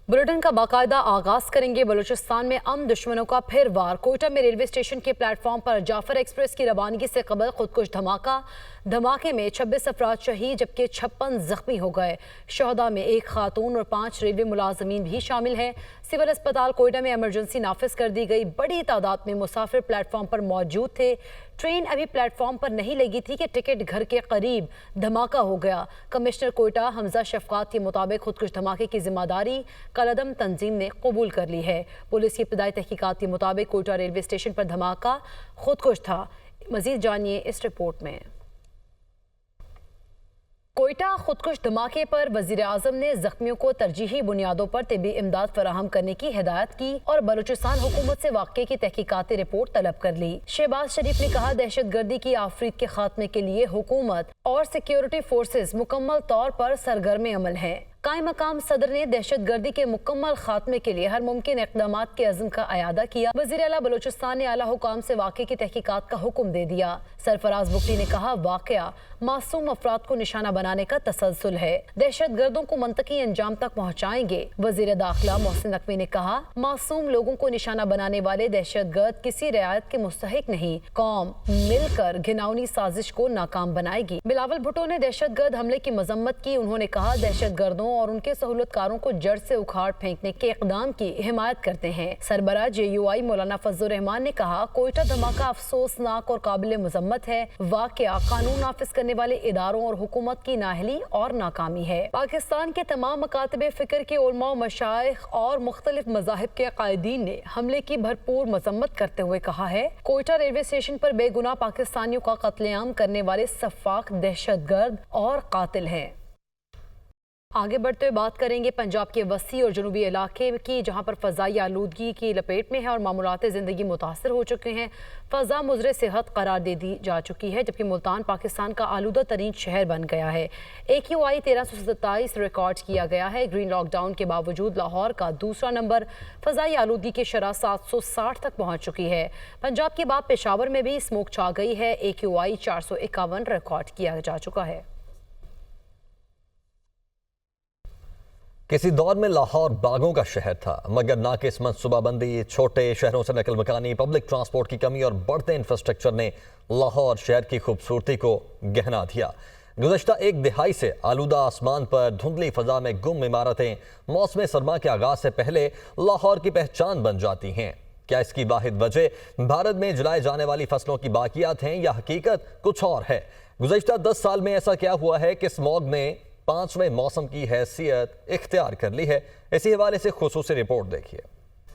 Bulletin का बाकायदा आगाज करेंगे। बलूचिस्तान में दुश्मनों का फिर वार। कोयटा में रेलवे स्टेशन के प्लेटफॉर्म पर जाफर एक्सप्रेस की रवानगी से कबल खुदकुश धमाका। धमाके में 26 अफराद शहीद जबकि 56 जख्मी हो गए। शहदा में एक खातून और 5 रेलवे मुलाजमीन भी शामिल हैं। सिविल अस्पताल कोयटा में इमरजेंसी नाफिज कर दी गई। बड़ी तादाद में मुसाफिर प्लेटफॉर्म पर मौजूद थे। ट्रेन अभी प्लेटफॉर्म पर नहीं लगी थी कि टिकट घर के करीब धमाका हो गया। कमिश्नर कोयटा हमजा शफकात के मुताबिक खुदकुश धमाके की जिम्मेदारी कलअदम तंजीम ने कबूल कर ली है। पुलिस की इब्तदाई तहकीकात के मुताबिक कोयटा रेलवे स्टेशन पर धमाका खुदकुश था। मजीद जानिए इस रिपोर्ट में। कोयटा खुदकुश धमाके पर वजीर आजम ने जख्मियों को तरजीही बुनियादों पर तिब्बी इमदाद फराहम करने की हिदायत की और बलूचिस्तान हुकूमत से वाक़े की तहकीकाती रिपोर्ट तलब कर ली। शहबाज शरीफ ने कहा, दहशत गर्दी की आफरीत के खात्मे के लिए हुकूमत और सिक्योरिटी फोर्सेज मुकम्मल तौर पर सरगर्म अमल हैं। कायम मकाम सदर ने दहशत गर्दी के मुकम्मल खात्मे के लिए हर मुमकिन इक़दामात के अज़्म का अयादा किया। वज़ीर आला बलूचिस्तान ने आला हुकाम से वाक़े की तहकीकात का हुक्म दे दिया। सरफराज बुगटी ने कहा, वाक़या मासूम अफराद को निशाना बनाने का तसलसल है। दहशत गर्दों को मंतकी अंजाम तक पहुँचाएंगे। वज़ीर दाखिला मोहसिन नकवी ने कहा, मासूम लोगों को निशाना बनाने वाले दहशत गर्द किसी रियायत के मुस्तहिक नहीं। कौम मिलकर घिनौनी साजिश को नाकाम बनाएगी। बिलावल भुट्टो ने दहशत गर्द हमले की मजम्मत की। उन्होंने कहा, दहशत गर्दों और उनके सहूलतकारों को जड़ से उखाड़ फेंकने के इक़दाम की हिमायत करते हैं। सरबराह JUI मौलाना फजलुर रहमान ने कहा, कोयटा धमाका अफसोसनाक और काबिल मजम्मत है। वाक़या कानून नाफिज करने वाले इदारों और हुकूमत की नाअहली और नाकामी है। पाकिस्तान के तमाम मकातबे फ़िक्र के उलमा, मशाइख और मुख्तलिफ मज़ाहिब के कायदीन ने हमले की भरपूर मजम्मत करते हुए कहा है, कोयटा रेलवे स्टेशन पर बेगुनाह पाकिस्तानियों का कत्लेआम करने वाले सफाक दहशत गर्द और कातिल हैं। आगे बढ़ते हुए बात करेंगे पंजाब के वसी और जनूबी इलाके की, जहां पर फ़ज़ाई आलूदगी की लपेट में है और मामूलात ज़िंदगी मुतासर हो चुके हैं। फ़ज़ा मुज़र सेहत करार दे दी जा चुकी है, जबकि मुल्तान पाकिस्तान का आलूदा तरीन शहर बन गया है। AQI 1327 रिकॉर्ड किया गया है। ग्रीन लॉकडाउन के बावजूद लाहौर का दूसरा नंबर फ़ज़ाई आलूदगी की शरह 760 तक पहुँच चुकी है। पंजाब के बाद पेशावर में भी स्मोक छा गई है। AQI 451 रिकॉर्ड किया जा चुका है। किसी दौर में लाहौर बागों का शहर था, मगर नाकिस मनसूबाबंदी, छोटे शहरों से नकल मकानी, पब्लिक ट्रांसपोर्ट की कमी और बढ़ते इंफ्रास्ट्रक्चर ने लाहौर शहर की खूबसूरती को गहना दिया। गुज़श्ता एक दिहाई से आलूदा आसमान पर धुंधली फ़ज़ा में गुम इमारतें मौसम सरमा के आगाज़ से पहले लाहौर की पहचान बन जाती हैं। क्या इसकी वाहिद वजह भारत में जलाए जाने वाली फसलों की बाकियात हैं या हकीकत कुछ और है? गुज़श्ता 10 साल में ऐसा क्या हुआ है कि स्मॉग ने 5वें मौसम की हैसियत इख्तियार कर ली है? इसी हवाले से खुसूसी रिपोर्ट देखिए।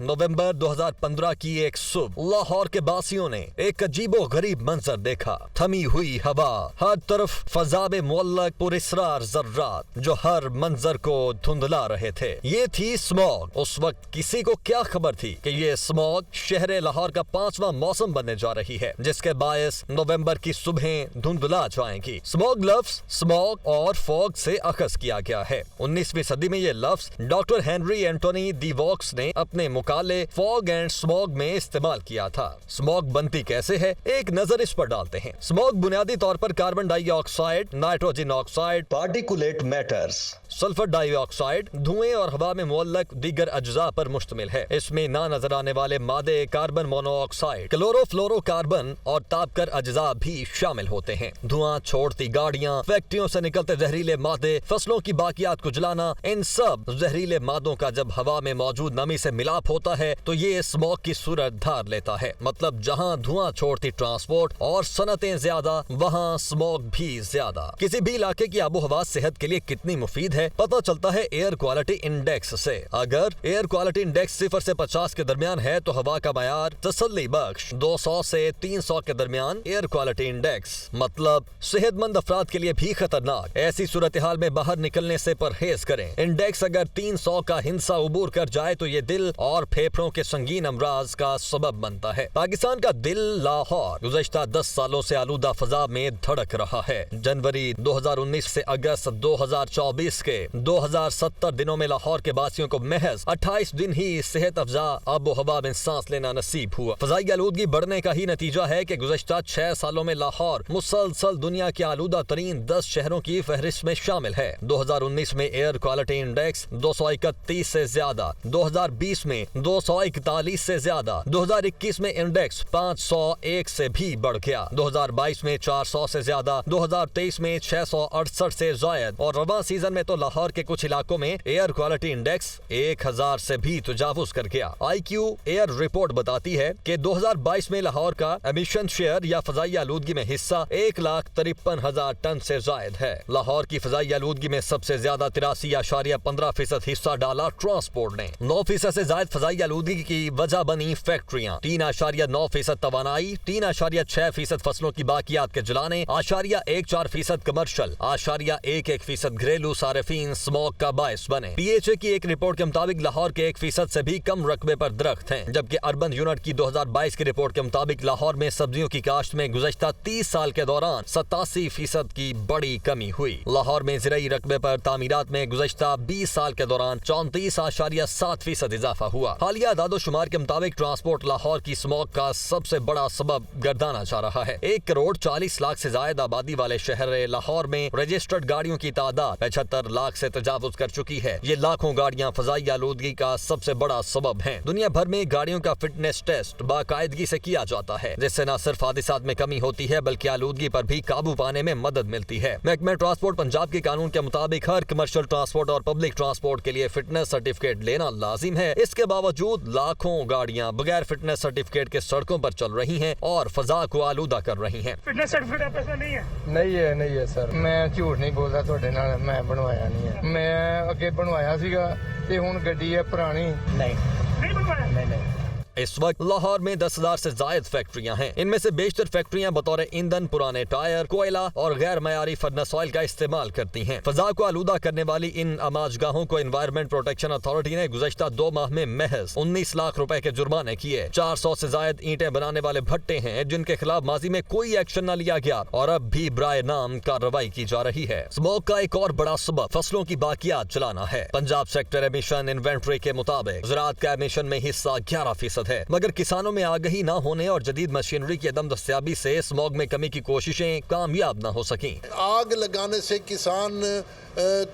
नवंबर 2015 की एक सुबह लाहौर के बासियों ने एक अजीबो गरीब मंजर देखा। थमी हुई हवा, हर तरफ फजा में मुअल्लक पुरस्रार जर्रात जो हर मंजर को धुंधला रहे थे। ये थी स्मॉग। उस वक्त किसी को क्या खबर थी कि ये स्मॉग शहर लाहौर का 5वां मौसम बनने जा रही है, जिसके बायस नवंबर की सुबहें धुंधला जाएंगी। स्मॉग लफ्ज स्मॉग और फॉग से अखज़ किया गया है। 19वीं सदी में ये लफ्ज डॉक्टर हेनरी एंटोनी दी वॉक्स ने अपने मुकाले फॉग एंड स्मॉग में इस्तेमाल किया था। स्मॉग बनती कैसे है, एक नजर इस पर डालते हैं। स्मॉग बुनियादी तौर पर carbon dioxide, nitrogen oxide, particulate matters, sulphur dioxide, धुएं और हवा में मुअल्लक दीगर अज्जा पर मुश्तमिल है। इसमें ना नजर आने वाले मादे कार्बन मोनोऑक्साइड, क्लोरोफ्लोरोकार्बन और तापकर अज्जा भी शामिल होते हैं। धुआं छोड़ती गाड़ियां, फैक्ट्रियों से निकलते जहरीले मादे, फसलों की बाकियात को जलाना, इन सब जहरीले मादों का जब हवा में मौजूद नमी से मिलाप होता है तो ये स्मॉग की सूरत धार लेता है। मतलब जहां धुआं छोड़ती ट्रांसपोर्ट और सनतें ज्यादा, वहां स्मॉग भी ज्यादा। किसी भी इलाके की आबो हवा सेहत के लिए कितनी मुफीद है पता चलता है एयर क्वालिटी इंडेक्स से। अगर एयर क्वालिटी इंडेक्स 0 से 50 के दरमियान है तो हवा का मयार तसल्ली बख्श। 200 से 300 के दरमियान एयर क्वालिटी इंडेक्स मतलब सेहतमंद अफराद के लिए भी खतरनाक। ऐसी सूरत हाल में बाहर निकलने से परहेज करें। इंडेक्स अगर 300 का हिंसा उबूर कर जाए तो ये दिल और और फेफड़ों के संगीन अमराज का सबब बनता है। पाकिस्तान का दिल लाहौर गुज़श्ता 10 सालों से आलूदा फजा में धड़क रहा है। जनवरी 2019 से अगस्त 2024 के 2070 दिनों में लाहौर के वासियों को महज 28 दिन ही सेहत अफजा आबो हवा में सांस लेना नसीब हुआ। फजाई आलूदगी बढ़ने का ही नतीजा है कि गुज़श्ता 6 सालों में लाहौर मुसलसल दुनिया के आलूदा तरीन 10 शहरों की फहरिस्त में शामिल है। 2019 में एयर क्वालिटी इंडेक्स 231 से ज्यादा, 2020 में 241 से ज्यादा, 2021 में इंडेक्स 501 से भी बढ़ गया, 2022 में 400 से ज्यादा, 2023 में 668 से जायद और रवा सीजन में तो लाहौर के कुछ इलाकों में एयर क्वालिटी इंडेक्स 1000 से भी तजावुज कर गया। IQ एयर रिपोर्ट बताती है कि 2022 में लाहौर का एमिशन शेयर या फजाई आलूदगी में हिस्सा 1,53,000 टन से जायद है। लाहौर की फजाई आलूदगी में सबसे ज्यादा 83.15% हिस्सा डाला ट्रांसपोर्ट ने। 9% से जायद फजाई आलूदगी की वजह बनी फैक्ट्रियां। 3.9% तवानाई, 3.6% फसलों की बाकियात के जलाने, 8.14% कमर्शियल, 8.11% घरेलू सार्फिन स्मोक का बायस बने। PHA की एक रिपोर्ट के मुताबिक लाहौर के 1% से भी कम रकबे पर दरख्त हैं, जबकि अर्बन यूनिट की 2022 की रिपोर्ट के मुताबिक लाहौर में सब्जियों की काश्त में गुज़श्ता 30 साल के दौरान 87% की बड़ी कमी हुई। लाहौर में ज़राई रकबे पर तामीरात में गुज़श्ता 20 साल के दौरान 34.7% इजाफा हुआ। हालिया दादोशुमार के मुताबिक ट्रांसपोर्ट लाहौर की स्मोक का सबसे बड़ा सबब गर्दाना जा रहा है। 1,40,00,000 से ज्यादा आबादी वाले शहर लाहौर में रजिस्टर्ड गाड़ियों की तादाद 75 लाख से तजावुज कर चुकी है। ये लाखों गाड़ियां फजाई आलूदगी का सबसे बड़ा सबब हैं। दुनिया भर में गाड़ियों का फिटनेस टेस्ट बाकायदगी से किया जाता है, जिससे न सिर्फ हादसात में कमी होती है बल्कि आलूदगी पर भी काबू पाने में मदद मिलती है। महकमा ट्रांसपोर्ट पंजाब के कानून के मुताबिक हर कमर्शियल ट्रांसपोर्ट और पब्लिक ट्रांसपोर्ट के लिए फिटनेस सर्टिफिकेट लेना लाजिम है। इसके बावजूद लाखों गाड़ियां बगैर फिटनेस सर्टिफिकेट के सड़कों पर चल रही हैं और फजा को आलूदा कर रही हैं। फिटनेस सर्टिफिकेट आपके पास नहीं है? नहीं है सर, मैं झूठ नहीं बोलदा ਤੁਹਾਡੇ ਨਾਲ, मैं बनवाया नहीं है। मैं ਅੱਗੇ बनवाया ਸੀਗਾ ਤੇ ਹੁਣ ਗੱਡੀ ਹੈ ਪੁਰਾਣੀ। नहीं बनवाया? नहीं। इस वक्त लाहौर में 10,000 से जायद फैक्ट्रियां हैं। इनमें से बेशतर फैक्ट्रियां बतौर ईंधन पुराने टायर, कोयला और गैर मयारी फर्नेस ऑयल का इस्तेमाल करती हैं। फजा को आलूदा करने वाली इन अमाजगाहों को एनवायरमेंट प्रोटेक्शन अथॉरिटी ने गुज़श्ता 2 माह में महज 19 लाख रुपए के जुर्माने किए। 400 से जायद ईंटें बनाने वाले भट्टे हैं जिनके खिलाफ माजी में कोई एक्शन न लिया गया और अब भी बराए नाम कार्रवाई की जा रही है। स्मोक का एक और बड़ा सबब फसलों की बाकियात जलाना है। पंजाब सेक्टर एमिशन इन्वेंट्री के मुताबिक ज़राअत का एमिशन में हिस्सा 11% है, मगर किसानों में आगाही न होने और जदीद मशीनरी की अदम दस्तयाबी से स्मॉग में कमी की कोशिशें कामयाब न हो सकी। आग लगाने से किसान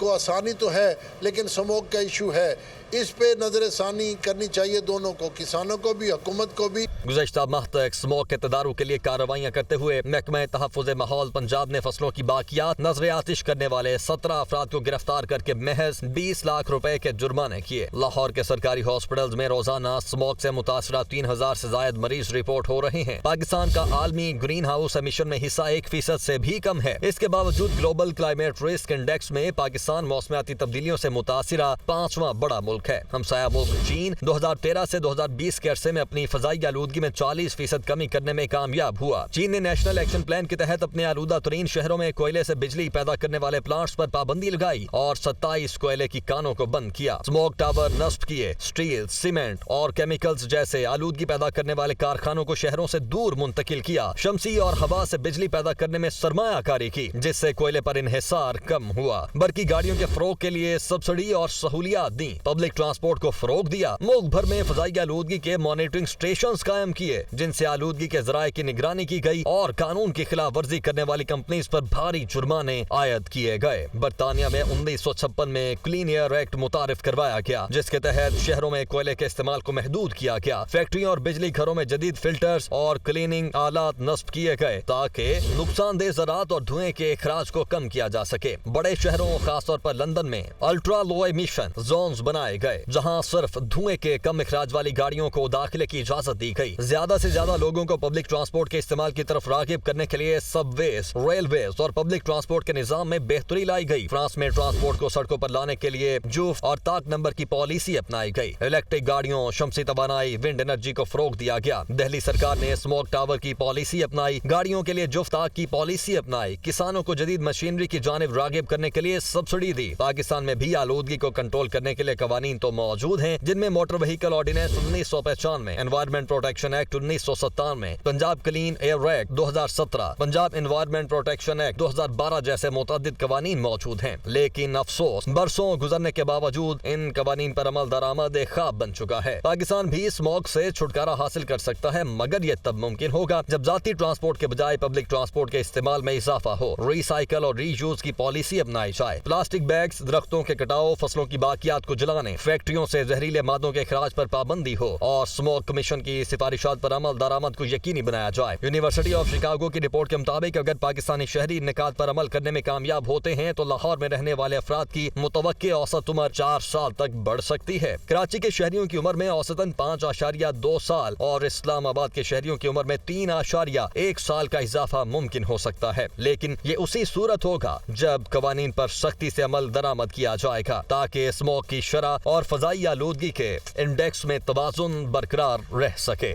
को आसानी तो है, लेकिन स्मोक का इशू है। इस पे नजरसानी करनी चाहिए दोनों को, किसानों को भी, हुकूमत को भी। गुज़श्ता माह तक स्मोक के तदारुक के लिए कार्रवाइयां करते हुए महकमा तहफ़्फ़ुज़ माहौल पंजाब ने फसलों की बाकियात नजर आतिश करने वाले 17 अफराद को गिरफ्तार करके महज 20 लाख रुपए के जुर्माने किए। लाहौर के सरकारी हॉस्पिटल्स में रोजाना स्मोक से मुतासरा 3,000 से जायद मरीज रिपोर्ट हो रहे हैं। पाकिस्तान का आलमी ग्रीन हाउस एमिशन में हिस्सा 1% से भी कम है। इसके बावजूद ग्लोबल क्लाइमेट रिस्क इंडेक्स में पाकिस्तान मौसमियाती तब्दीलियों से मुतासिरा 5वां बड़ा मुल्क है। हमसाया मुल्क चीन 2013 से 2020 के अरसे में अपनी फजाई आलूदगी में 40% कमी करने में कामयाब हुआ। चीन ने नेशनल एक्शन प्लान के तहत अपने आलूदा तरीन शहरों में कोयले से बिजली पैदा करने वाले प्लांट्स पर पाबंदी लगाई और 27 कोयले की कानों को बंद किया। स्मोक टावर नस्ब किए। स्टील, सीमेंट और केमिकल्स जैसे आलूदगी पैदा करने वाले कारखानों को शहरों से दूर मुंतकिल किया। शमसी और हवा से बिजली पैदा करने में सरमायाकारी की, जिससे कोयले पर इन्हिसार कम हुआ। बरकी गाड़ियों के फरोग के लिए सब्सिडी और सहूलियात दी। पब्लिक ट्रांसपोर्ट को फरोग दिया। मुल्क भर में फजाई आलूदगी के मॉनिटरिंग स्टेशंस कायम किए, जिनसे आलूदगी के जराये की निगरानी की गई और कानून की खिलाफ वर्जी करने वाली कंपनीज पर भारी जुर्माने आयद किए गए। बरतानिया में 1956 में क्लीन एयर एक्ट मुतारिफ करवाया गया, जिसके तहत शहरों में कोयले के इस्तेमाल को महदूद किया गया। फैक्ट्रियों और बिजली घरों में जदीद फिल्टर्स और क्लीनिंग आलात नस्ब किए गए ताकि नुकसानदेह ज़राअत और धुएं के इखराज को कम किया जा सके। बड़े शहरों खासतौर पर लंदन में अल्ट्रा लो एमिशन जोन्स बनाए गए, जहां सिर्फ धुएं के कम इखराज वाली गाड़ियों को दाखिले की इजाजत दी गई। गई। ज्यादा से ज्यादा लोगों को पब्लिक ट्रांसपोर्ट के इस्तेमाल की तरफ रागिब करने के लिए सबवेज, रेलवेज और पब्लिक ट्रांसपोर्ट के निजाम में बेहतरी लाई गई। फ्रांस में ट्रांसपोर्ट को सड़कों पर लाने के लिए जूफ और ताक नंबर की पॉलिसी अपनाई गई। इलेक्ट्रिक गाड़ियों, शमसी तवानाई, विंड एनर्जी को फरोग दिया गया। दिल्ली सरकार ने स्मोक टावर की पॉलिसी अपनाई, गाड़ियों के लिए जुफ ताक की पॉलिसी अपनाई, किसानों को जदीद मशीनरी की जानिब रागिब करने के लिए सब्सिडी दी। पाकिस्तान में भी आलूदगी को कंट्रोल करने के लिए कवानीन तो मौजूद हैं, जिनमें motor vehicle ordinance 1995, environment protection act 1997, Punjab clean air act 2017, Punjab environment protection act 2012 जैसे मुतअद्दिद कवानीन मौजूद हैं। लेकिन अफसोस, बरसों गुजरने के बावजूद इन कवानीन पर अमल दरामद एक ख्वाब बन चुका है। पाकिस्तान भी स्मोक से छुटकारा हासिल कर सकता है, मगर यह तब मुमकिन होगा जब जाती ट्रांसपोर्ट के बजाय पब्लिक ट्रांसपोर्ट के इस्तेमाल में इजाफा हो, रिसाइकल और रीयूज की पॉलिसी अपनाई जाए। प्लास्टिक बैग्स, दरख्तों के कटाव, फसलों की बाकियात को जलाने, फैक्ट्रियों से जहरीले मादों के इखराज पर पाबंदी हो और स्मोक कमीशन की सिफारिशात पर अमल दरामद को यकीनी बनाया जाए। यूनिवर्सिटी ऑफ शिकागो की रिपोर्ट के मुताबिक अगर पाकिस्तानी शहरी निकात पर अमल करने में कामयाब होते हैं तो लाहौर में रहने वाले अफराद की मुतवक्के औसत उम्र 4 साल तक बढ़ सकती है। कराची के शहरियों की उम्र में औसतन 5.2 साल और इस्लामाबाद के शहरियों की उम्र में 3.1 साल का इजाफा मुमकिन हो सकता है। लेकिन ये उसी सूरत होगा जब कवानीन पर सख्ती से अमल दरामद किया जाएगा, ताकि स्मोक की शरह और फजाई आलूदगी के इंडेक्स में तवाज़ुन बरकरार रह सके।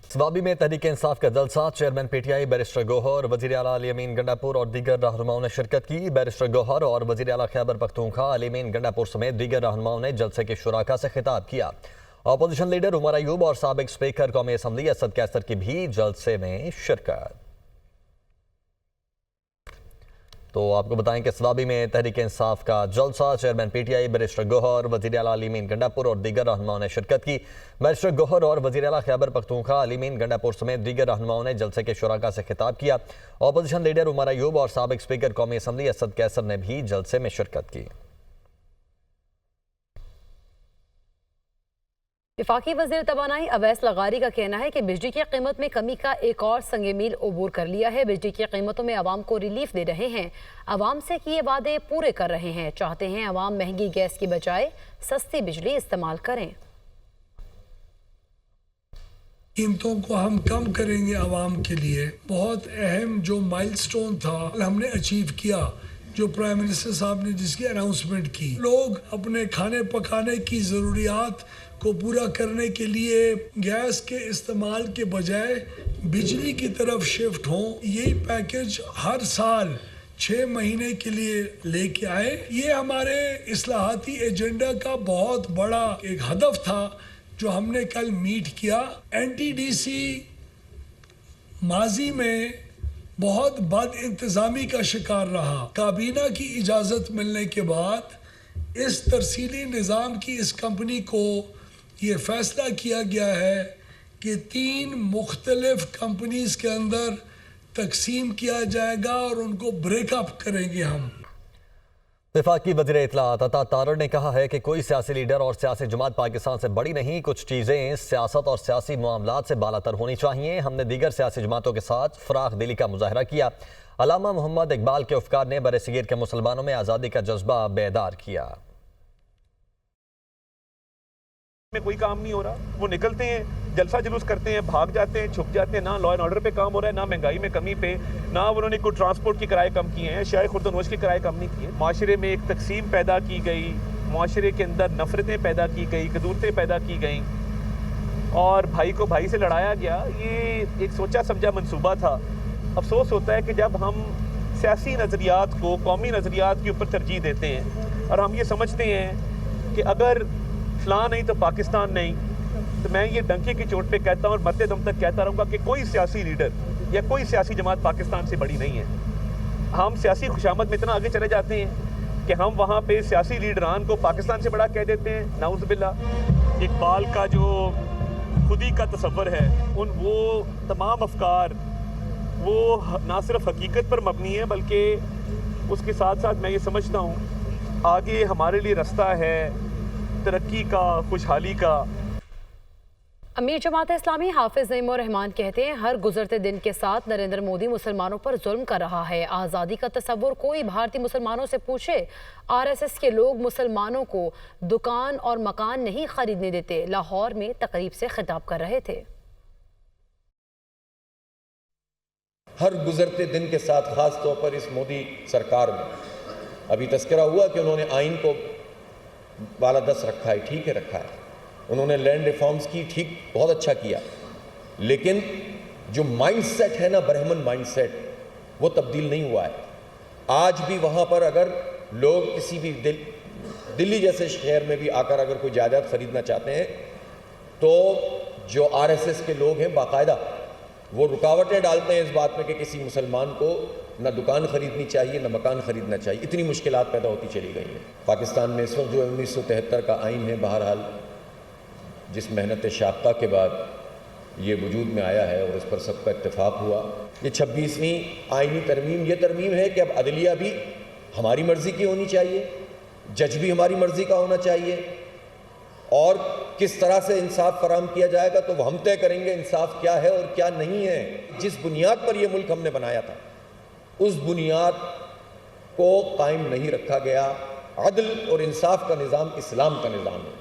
स्वाबी में तहरीक इंसाफ का जलसा, चेयरमैन पीटीआई बैरिस्टर गौहर, वज़ीर आला अली अमीन गंडापुर और दीगर रहनुमाओं ने शिरकत की। बैरिस्टर गौहर और वज़ीर आला खैबर पख्तूनख्वा अली अमीन गंडापुर समेत दीगर रहनुमाओं ने जलसे के शुराका से खिताब किया। अपोजिशन लीडर उमर अयूब और साबिक स्पीकर कौमी असम्बली असद कैसर की भी जलसे में शिरकत। तो आपको बताएं कि स्वाबी में तहरीक इंसाफ का जलसा, चेयरमैन पीटीआई बैरिस्टर गौहर, वज़ीर आला अली अमीन गंडापुर और दीगर रहनुमाओं ने शिरकत की। बैरिस्टर गौहर और वज़ीर आला खैबर पख्तूनख्वा अली अमीन गंडापुर समेत दीगर रहनुमाओं ने जलसे के शुराका से खिताब किया। अपोजिशन लीडर उमर अयूब और साबिक स्पीकर कौमी असम्बली असद कैसर ने भी जलसे में शिरकत की। वफाकी वज़ीर तवानाई अवैस लगारी का कहना है कि बिजली की कीमत में कमी का एक और संग मील अबूर कर लिया है। बिजली की कीमतों में आवाम को रिलीफ दे रहे हैं, आवाम से किए वादे पूरे कर रहे हैं, चाहते हैं आवाम महंगी गैस की बजाय सस्ती बिजली इस्तेमाल करें। कीमतों को हम कम करेंगे आवाम के लिए। बहुत अहम जो माइलस्टोन था हमने अचीव किया, जो प्राइम मिनिस्टर साहब ने जिसकी अनाउंसमेंट की। लोग अपने खाने पकाने की ज़रूरियात को पूरा करने के लिए गैस के इस्तेमाल के बजाय बिजली की तरफ शिफ्ट हों। यही पैकेज हर साल 6 महीने के लिए लेके आए। ये हमारे इस्लाहाती एजेंडा का बहुत बड़ा एक हदफ था जो हमने कल मीट किया। एनटीडीसी माजी में बहुत बद इंतज़ामी का शिकार रहा। काबीना की इजाज़त मिलने के बाद इस तरसीली निज़ाम की इस कंपनी को ये फैसला किया गया है कि 3 मुख्तलिफ कंपनीज के अंदर तकसीम किया जाएगा और उनको ब्रेकअप करेंगे हम। वफाकी वज़ीर इत्तलाआत अता तारड़ ने कहा है कि कोई सियासी लीडर और सियासी जमात पाकिस्तान से बड़ी नहीं, कुछ चीज़ें सियासत और सियासी मामलात से बालातर होनी चाहिए। हमने दीगर सियासी जमातों के साथ फराख दिली का मुजाहरा किया। अल्लामा मोहम्मद इकबाल के अफकार ने बरसगीर के मुसलमानों में आज़ादी का जज्बा बेदार किया। में कोई काम नहीं हो रहा, वो निकलते हैं, जलसा जुलूस करते हैं, भाग जाते हैं, छुप जाते हैं। ना लॉ एंड ऑर्डर पे काम हो रहा है, ना महंगाई में कमी पे, ना उन्होंने कोई ट्रांसपोर्ट के किराए कम किए हैं, शायद खुर्दनोश के किराए कम नहीं किए। माशरे में एक तकसीम पैदा की गई, माशरे के अंदर नफरतें पैदा की गई, कदूरतें पैदा की गई और भाई को भाई से लड़ाया गया। ये एक सोचा समझा मंसूबा था। अफसोस होता है कि जब हम सियासी नज़रियात को कौमी नज़रियात के ऊपर तरजीह देते हैं और हम ये समझते हैं कि अगर फलां नहीं तो पाकिस्तान नहीं, तो मैं ये डंके की चोट पे कहता हूँ और मरते दम तक कहता रहूँगा कि कोई सियासी लीडर या कोई सियासी जमात पाकिस्तान से बड़ी नहीं है। हम सियासी खुशामद में इतना आगे चले जाते हैं कि हम वहाँ पे सियासी लीडरान को पाकिस्तान से बड़ा कह देते हैं। नाउज़ बिल्लाह। इकबाल का जो खुदी का तसव्वुर है, वो तमाम अफकार वो ना सिर्फ हकीकत पर मबनी है बल्कि उसके साथ साथ मैं ये समझता हूँ आगे हमारे लिए रास्ता है तरक्की का, खुशहाली का। अमीर जमात इस्लामी हाफिज नईमुर रहमान कहते हैं हर गुजरते दिन के साथ नरेंद्र मोदी मुसलमानों पर जुल्म कर रहा है। आज़ादी का तसव्वुर कोई भारतीय मुसलमानों से पूछे। आरएसएस के लोग मुसलमानों को दुकान और मकान नहीं खरीदने देते। लाहौर में तकरीब से खिताब कर रहे थे। ہر گزرتے دن کے ساتھ، خاص طور پر اس مودی سرکار میں، ابھی تذکرہ ہوا کہ انہوں نے آئین کو بالادست رکھا ہے، ٹھیک ہے رکھا ہے، انہوں نے لینڈ ریفارمز کی، ٹھیک، بہت اچھا کیا، لیکن جو مائنڈ سیٹ ہے نا، برہمن مائنڈ سیٹ، وہ تبدیل نہیں ہوا ہے۔ آج بھی وہاں پر اگر لوگ کسی بھی دلی جیسے شہر میں بھی آ کر اگر کوئی جائیداد خریدنا چاہتے ہیں تو جو RSS کے لوگ ہیں باقاعدہ وہ رکاوٹیں ڈالتے ہیں اس بات میں کہ کسی مسلمان کو نہ دکان خریدنی چاہیے نہ مکان خریدنا چاہیے، اتنی مشکلات پیدا ہوتی چلی گئی ہیں۔ پاکستان میں اس وقت جو 1973 کا آئین ہے، بہرحال جس محنت شاقہ کے بعد یہ وجود میں آیا ہے اور اس پر سب کا اتفاق ہوا، یہ 26ویں آئینی ترمیم یہ ترمیم ہے کہ اب عدلیہ بھی ہماری مرضی کی ہونی چاہیے، جج بھی ہماری مرضی کا ہونا چاہیے، اور کس طرح سے انصاف فراہم کیا جائے گا تو وہ ہم طے کریں گے انصاف کیا ہے اور کیا نہیں ہے۔ جس بنیاد پر یہ ملک ہم نے بنایا تھا اس بنیاد کو قائم نہیں رکھا گیا۔ عدل اور انصاف کا نظام اسلام کا نظام ہے۔